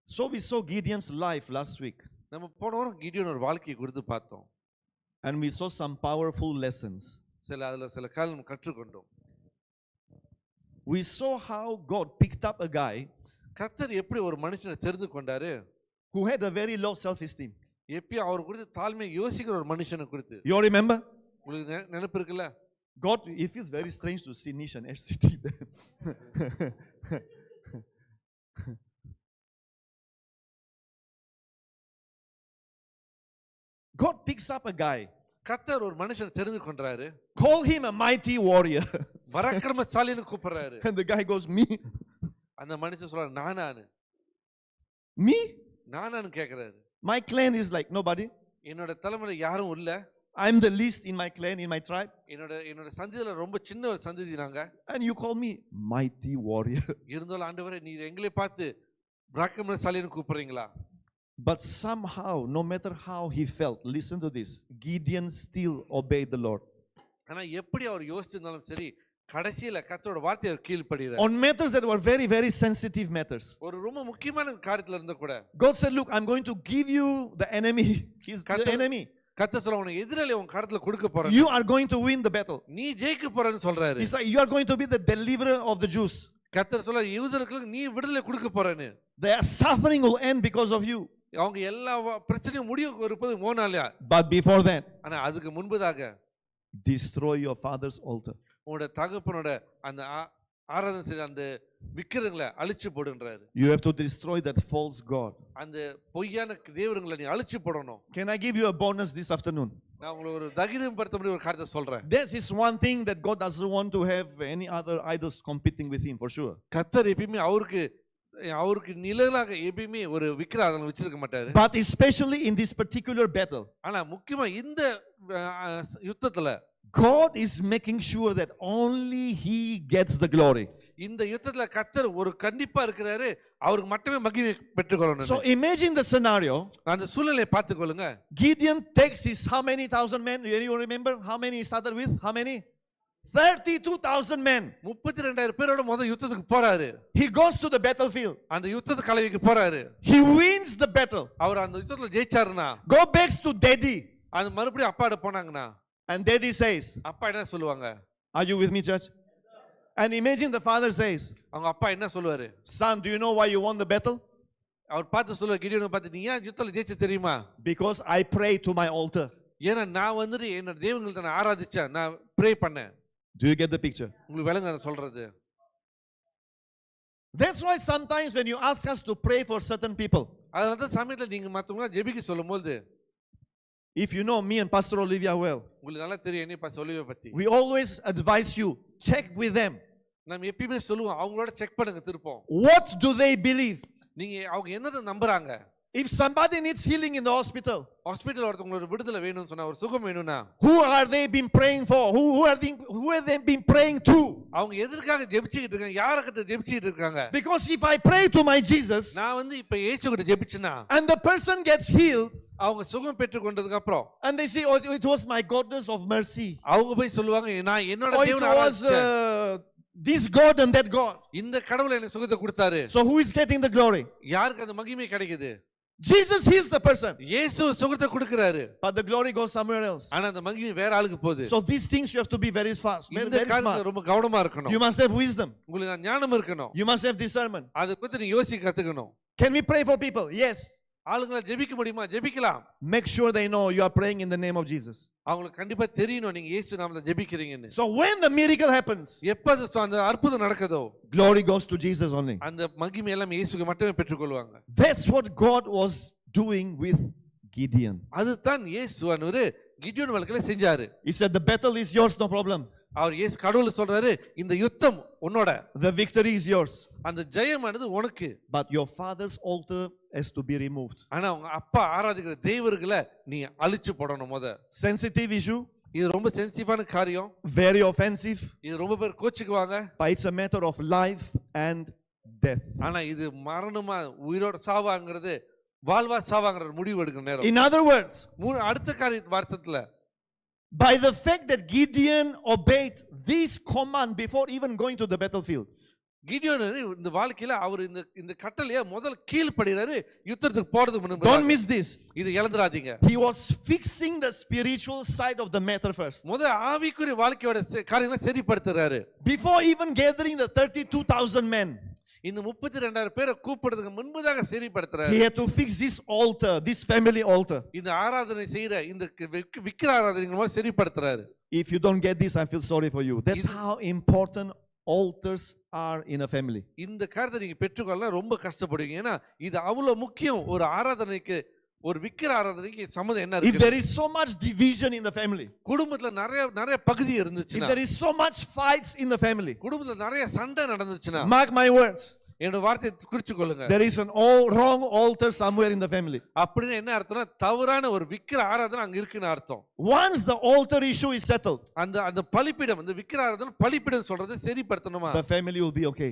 So we saw Gideon's life last week, நம்ம போன வாரம் கிடியோன் ஒரு வாழ்க்கையை குறித்து பார்த்தோம். and we saw some powerful lessons. சில காரணம் கற்றுக்கொண்டோம். We saw how God picked up a guy கர்த்தர் எப்படி ஒரு மனுஷனை தெரிந்து கொண்டாரு, who had a very low self-esteem. எப்படி அவர் குறித்து தாழ்மையை யோசிக்கிற ஒரு மனுஷனை குறித்து. You all remember? உங்களுக்கு நினைப்பு இருக்குல்ல? God, it feels very strange to see Nish and Ash sitting there. God picks up a guy. கர்த்தர் ஒரு மனுஷனை தெரிந்து கொண்டாரு. Call him a mighty warrior. பராக்கிரமசாலின்னு கூப்பிடுறாரு. And the guy goes, me? அந்த மனுஷன் சொல்றாரு, நானானு. Me? நானானு கேக்குறாரு. My clan is like nobody. என்னோட தலைமுறையில யாரும் இல்ல. I'm the least in my clan, in my tribe. என்னோட சந்ததியில ரொம்ப சின்ன ஒரு சந்ததி நாங்க. And you call me mighty warrior. இருந்தாலும் ஆண்டவரே நீ எங்களை பார்த்து பராக்கிரமசாலின்னு கூப்பிடுறீங்களா? But somehow, no matter how he felt, listen to this, Gideon still obeyed the Lord. ஆனா எப்படி அவர் யோசிச்சிருந்தாலும் சரி, கடைசியில கர்த்தரோட வார்த்தையை கீழ்ப்படிறார். On matters that were very, very sensitive matters. ஒரு ரொம்ப முக்கியமான காரியத்துல இருந்த கூட God said, look, I'm going to give you the enemy. He's the enemy. கர்த்தர் சொல்ல, உனக்கு எதிராளி உன் கரத்துல கொடுக்க போறேன். You are going to win the battle. நீ ஜெயிக்க போறன்னு சொல்றாரு. He's like, you are going to be the deliverer of the Jews. கர்த்தர் சொல்ல, யூதர்களுக்கு நீ விடுதலை கொடுக்க போறன்னு. Their suffering will end because of you. அவங்க எல்லா பிரச்சனையும் முடிவுக்கு இருப்பது மோனாலியா. But before that, ஆனா அதுக்கு முன்பதாக destroy your father's altar. உன்னோட தகப்பனோட அந்த ஆராதனை செய்ற அந்த விக்கிரங்களை அழிச்சு போடுன்றாரு. You have to destroy that false god. அந்த பொய்யான தேவர்களை நீ அழிச்சு போடணும். Can I give you a bonus this afternoon? நான் உங்களுக்கு ஒரு தகிதப்படுத்த முடிய ஒரு காரியத்தை சொல்றேன். This is one thing that God doesn't want to have any other idols competing with him, for sure. கர்த்தர் எப்பவுமே அவருக்கு நிழலாக எப்பவுமே ஒரு விக்கிரகம் வச்சிருக்க மாட்டாரு. But especially in this particular battle, ஆனா முக்கியமா இந்த யுத்தத்துல God is making sure that only he gets the glory. இந்த யுத்தத்துல கர்த்தர் ஒரு கண்டிப்பா இருக்கிறாரு, அவருக்கு மட்டுமே மகிமை பெற்றுக்கொள்ளணும். So imagine the scenario. அந்த சூழ்நிலையை பார்த்துக்கொள்ளுங்க. Gideon takes his how many thousand men? You remember how many he started with? How many? 32,000 men. 32,000 பேரோட முதல் யுத்தத்துக்கு போறாரு. He goes to the battlefield. அந்த யுத்தத்து கலவைக்கு போறாரு. He wins the battle. அவர் அந்த யுத்தத்துல ஜெயிச்சாருனா, go back to daddy. அந்த மறுபடியும் அப்பாட்ட போனாங்கனா, and daddy says, அப்பா என்ன சொல்லுவாங்க? Are you with me, church? And imagine the father says, அவங்க அப்பா என்ன சொல்வாரு? Son, do you know why you won the battle? அவர் பார்த்து சொல்லுவார், கிடியோனை பார்த்து, நீ ஏன் யுத்தத்துல ஜெயிச்ச தெரியுமா? Because I prayed to my altar. ஏன்னா நான் வந்து என்னோட தேவங்கள்ட்ட நான் ஆராதிச்சேன், நான் ப்ரே பண்ணேன். Do you get the picture? உங்களுக்கு விளங்க நான் சொல்றது? That's why sometimes when you ask us to pray for certain people, அதனால தான் சமயத்துல நீங்க மத்தவங்க ஜெபிக்க சொல்லும்போது, if you know me and Pastor Olivia well, உங்களுக்கு நல்லா தெரியும் என்ன பாஸ்டர் ஒலிவியா பத்தி. we always advise you, check with them. நாம எப்பவுமே சொல்லுவோம், அவங்களோட செக் பண்ணுங்க திருப்போம். What do they believe? நீங்க அவங்க என்னத நம்புறாங்க? If somebody needs healing in the hospital, ஹாஸ்பிடல்ல ஒருத்தங்களுக்கு விடுதலை வேணும்னு சொன்னா, ஒரு சுகம் வேணும்னா, who are they been praying for? Who have they been praying to? அவங்க எதற்காக ஜெபிச்சிட்டு இருக்காங்க? யாரக்கிட்ட ஜெபிச்சிட்டு இருக்காங்க? Because if I pray to my Jesus, நான் வந்து இப்ப இயேசுகிட்ட ஜெபிச்சனா, and the person gets healed, அவங்க சுகம் பெற்று கொண்டதுக்கு அப்புறம், and they say, oh, it was my goodness of mercy, அவங்க போய் சொல்லுவாங்க, நான் என்னோட தேவனை ஆராதிச்சேன், this God and that God, இந்த கடவுள் எனக்கு சுகத்தை கொடுத்தாரு. so who is getting the glory? யாருக்கு அந்த மகிமை கிடைக்குது? Jesus heals the person, இயேசு சுகத்தை கொடுக்கிறாரு, but the glory goes somewhere else. ஆனா அந்த மகிமை வேற ஆளுக்கு போகுது. So these things you have to be very fast, very காரியத்துல smart. ரொம்ப கவனமா இருக்கணும். You must have wisdom, உங்களுக்கு ஞானம் இருக்கணும். you must have discernment. அதை பத்தி நீ யோசிக்க கத்துக்கணும். Can we pray for people? Yes. ஆளுங்கள ஜெபிக்க முடியுமா? ஜெபிக்கலாம். Make sure they know you are praying in the name of Jesus. அவங்களுக்கு கண்டிப்பா தெரியணும் நீங்க இயேசு நாமத்துல ஜெபிக்கிறீங்கன்னு. So when the miracle happens, எப்ப அந்த அற்புதம் நடக்குதோ, glory goes to Jesus only. அந்த மகிமை எல்லாம் இயேசுக்கு மட்டுமே பெற்றுக்கொள்வாங்க. That's what God was doing with Gideon. அதுதான் இயேசுவானவர் கிடியோன் வாழ்க்கையில செஞ்சாரு. He said the battle is yours, no problem. அவர் இயேசு கடவுள் சொல்றாரு, இந்த யுத்தம் உன்னோட, the victory is yours, அந்த ஜெயமானது உனக்கு, but your father's altar has to be removed. ஆனா உங்க அப்பா ஆராதிக்கிற தெய்வங்களை நீ அழிச்சு போடணும். முத sensitive issue, இது ரொம்ப சென்சிட்டிவான காரியம், very offensive, இது ரொம்ப பேர் கோச்சுக்குவாங்க, but it's a matter of life and death. ஆனா இது மரணமா உயிரோட சாவாங்கிறது, வாழ்வா சாவாங்கற முடிவு எடுக்கிற நேரம். In other words, அடுத்த வார்த்தையில, by the fact that Gideon obeyed this command before even going to the battlefield, Gideon இந்த வாழ்க்கையில அவர் இந்த இந்த கட்டளைய முதல்ல கீழ்ப்படுகிறாரு, யுத்தத்துக்கு போறதுக்கு Don't முன்னாடி. miss this. இது இழந்துராதீங்க. He was fixing the spiritual side of the matter first. ஆவிக்குரிய வாழ்க்கையோட காரியங்களை சரிப்படுத்துறாரு. Before even gathering the 32,000 men, இந்த 32,000 பேரை கூப்பிடுறதுக்கு முன்பதாக சரிப்படுத்துறாரு. he had to fix this altar, this family altar. இந்த ஆராதனை செய்யற இந்த விக்கிர ஆராதனை சரிப்படுத்துறாரு. If you don't get this, I feel sorry for you. That's how important altars are in a family. இந்த காரியத்தை நீங்க பெற்றுக்கொள்ள ரொம்ப கஷ்டப்படுவீங்க. ஏன்னா இது அவ்வளவு முக்கியம். ஒரு ஆராதனைக்கு, ஒரு விக்கிர ஆராதனைக்கு சம்பந்தம் என்ன If இருக்கு? there is so much division in the family, குடும்பத்துல நிறைய பகுதி if இருந்துச்சுன்னா, there is so much fights in the family, குடும்பத்துல நிறைய சண்டை நடந்துச்சுன்னா, mark my words, என்னோட வார்த்தையை குறிச்சு கொள்ளுங்க. there is an all wrong altar somewhere in the family. அப்படின்னு என்ன அர்த்தம்னா தவறான ஒரு விக்கிர ஆராதனை அங்க இருக்குன்னு அர்த்தம். Once the altar issue is settled, அந்த பலிபீடம், அந்த விக்கிர ஆராதனை பலிபீடம் சொல்றதை சரிப்படுத்தணுமா, the family will be okay.